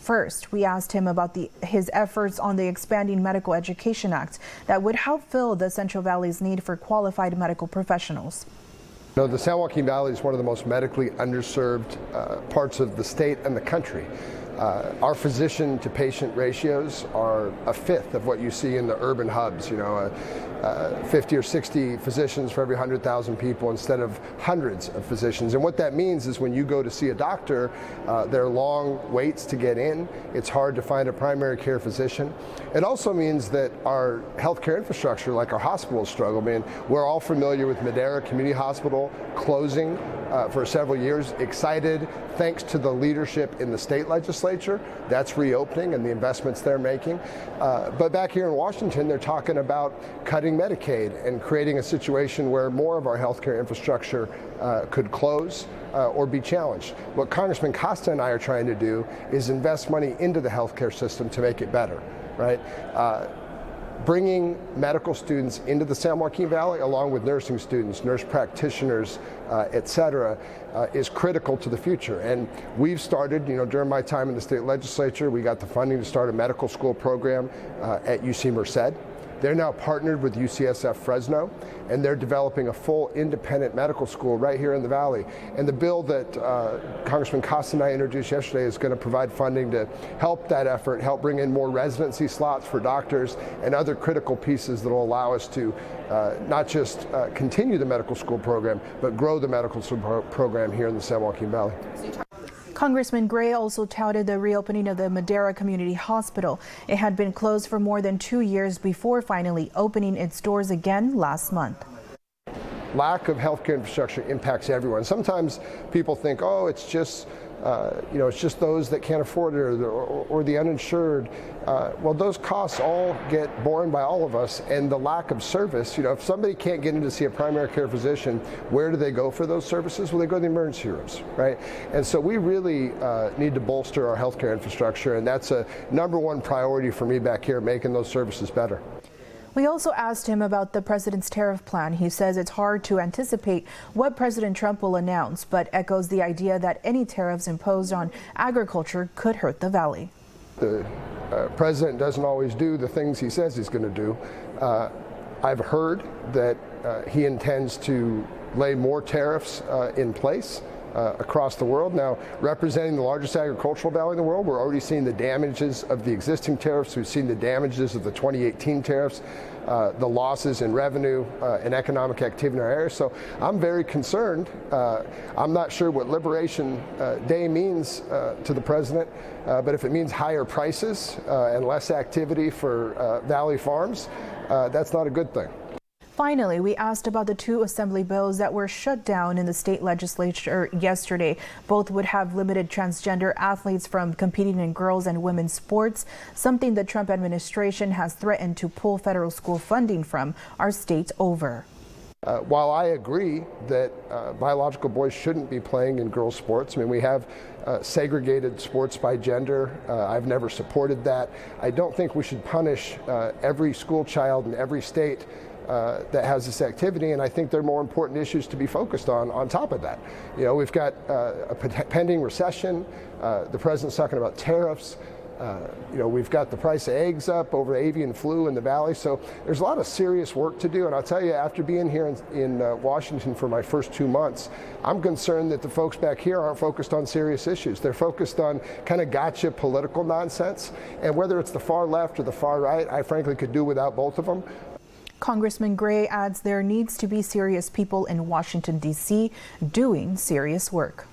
First, we asked him about his efforts on the Expanding Medical Education Act that would help fill the Central Valley's need for qualified medical professionals. The San Joaquin Valley is one of the most medically underserved parts of the state and the country. Our physician to patient ratios are a fifth of what you see in the urban hubs, 50 or 60 physicians for every 100,000 people instead of hundreds of physicians. And what that means is when you go to see a doctor, there are long waits to get in. It's hard to find a primary care physician. It also means that our healthcare infrastructure, like our hospitals, struggle. We're all familiar with Madera Community Hospital closing for several years, excited thanks to the leadership in the state legislature. That's reopening and the investments they're making. But back here in Washington, they're talking about cutting Medicaid and creating a situation where more of our healthcare infrastructure could close or be challenged. What Congressman Costa and I are trying to do is invest money into the healthcare system to make it better, right? Bringing medical students into the San Joaquin Valley, along with nursing students, nurse practitioners, et cetera, is critical to the future. And we've started, during my time in the state legislature, we got the funding to start a medical school program at UC Merced. They're now partnered with UCSF Fresno, and they're developing a full independent medical school right here in the Valley. And the bill that Congressman Costa and I introduced yesterday is going to provide funding to help that effort, help bring in more residency slots for doctors and other critical pieces that will allow us to not just continue the medical school program, but grow the medical school program here in the San Joaquin Valley. Congressman Gray also touted the reopening of the Madera Community Hospital. It had been closed for more than 2 years before finally opening its doors again last month. Lack of healthcare infrastructure impacts everyone. Sometimes people think, oh, it's just those that can't afford it or the uninsured. Well, those costs all get borne by all of us, and the lack of service. If somebody can't get in to see a primary care physician, where do they go for those services? Well, they go to the emergency rooms, right? And so we really need to bolster our healthcare infrastructure, and that's a #1 priority for me back here, making those services better. We also asked him about the president's tariff plan. He says it's hard to anticipate what President Trump will announce, but echoes the idea that any tariffs imposed on agriculture could hurt the valley. The president doesn't always do the things he says he's going to do. I've heard that he intends to lay more tariffs in place across the world. Now, representing the largest agricultural valley in the world, we're already seeing the damages of the existing tariffs. We've seen the damages of the 2018 tariffs, the losses in revenue and economic activity in our area. So I'm very concerned. I'm not sure what Liberation Day means to the president, but if it means higher prices and less activity for Valley farms, that's not a good thing. Finally, we asked about the 2 assembly bills that were shut down in the state legislature yesterday. Both would have limited transgender athletes from competing in girls' and women's sports, something the Trump administration has threatened to pull federal school funding from our states over. While I agree that biological boys shouldn't be playing in girls' sports, we have segregated sports by gender. I've never supported that. I don't think we should punish every school child in every state that has this activity, and I think there are more important issues to be focused on top of that. We've got a pending recession. The president's talking about tariffs. We've got the price of eggs up over avian flu in the valley. So there's a lot of serious work to do. And I'll tell you, after being here in Washington for my first 2 months, I'm concerned that the folks back here aren't focused on serious issues. They're focused on kind of gotcha political nonsense. And whether it's the far left or the far right, I frankly could do without both of them. Congressman Gray adds there needs to be serious people in Washington, D.C. doing serious work.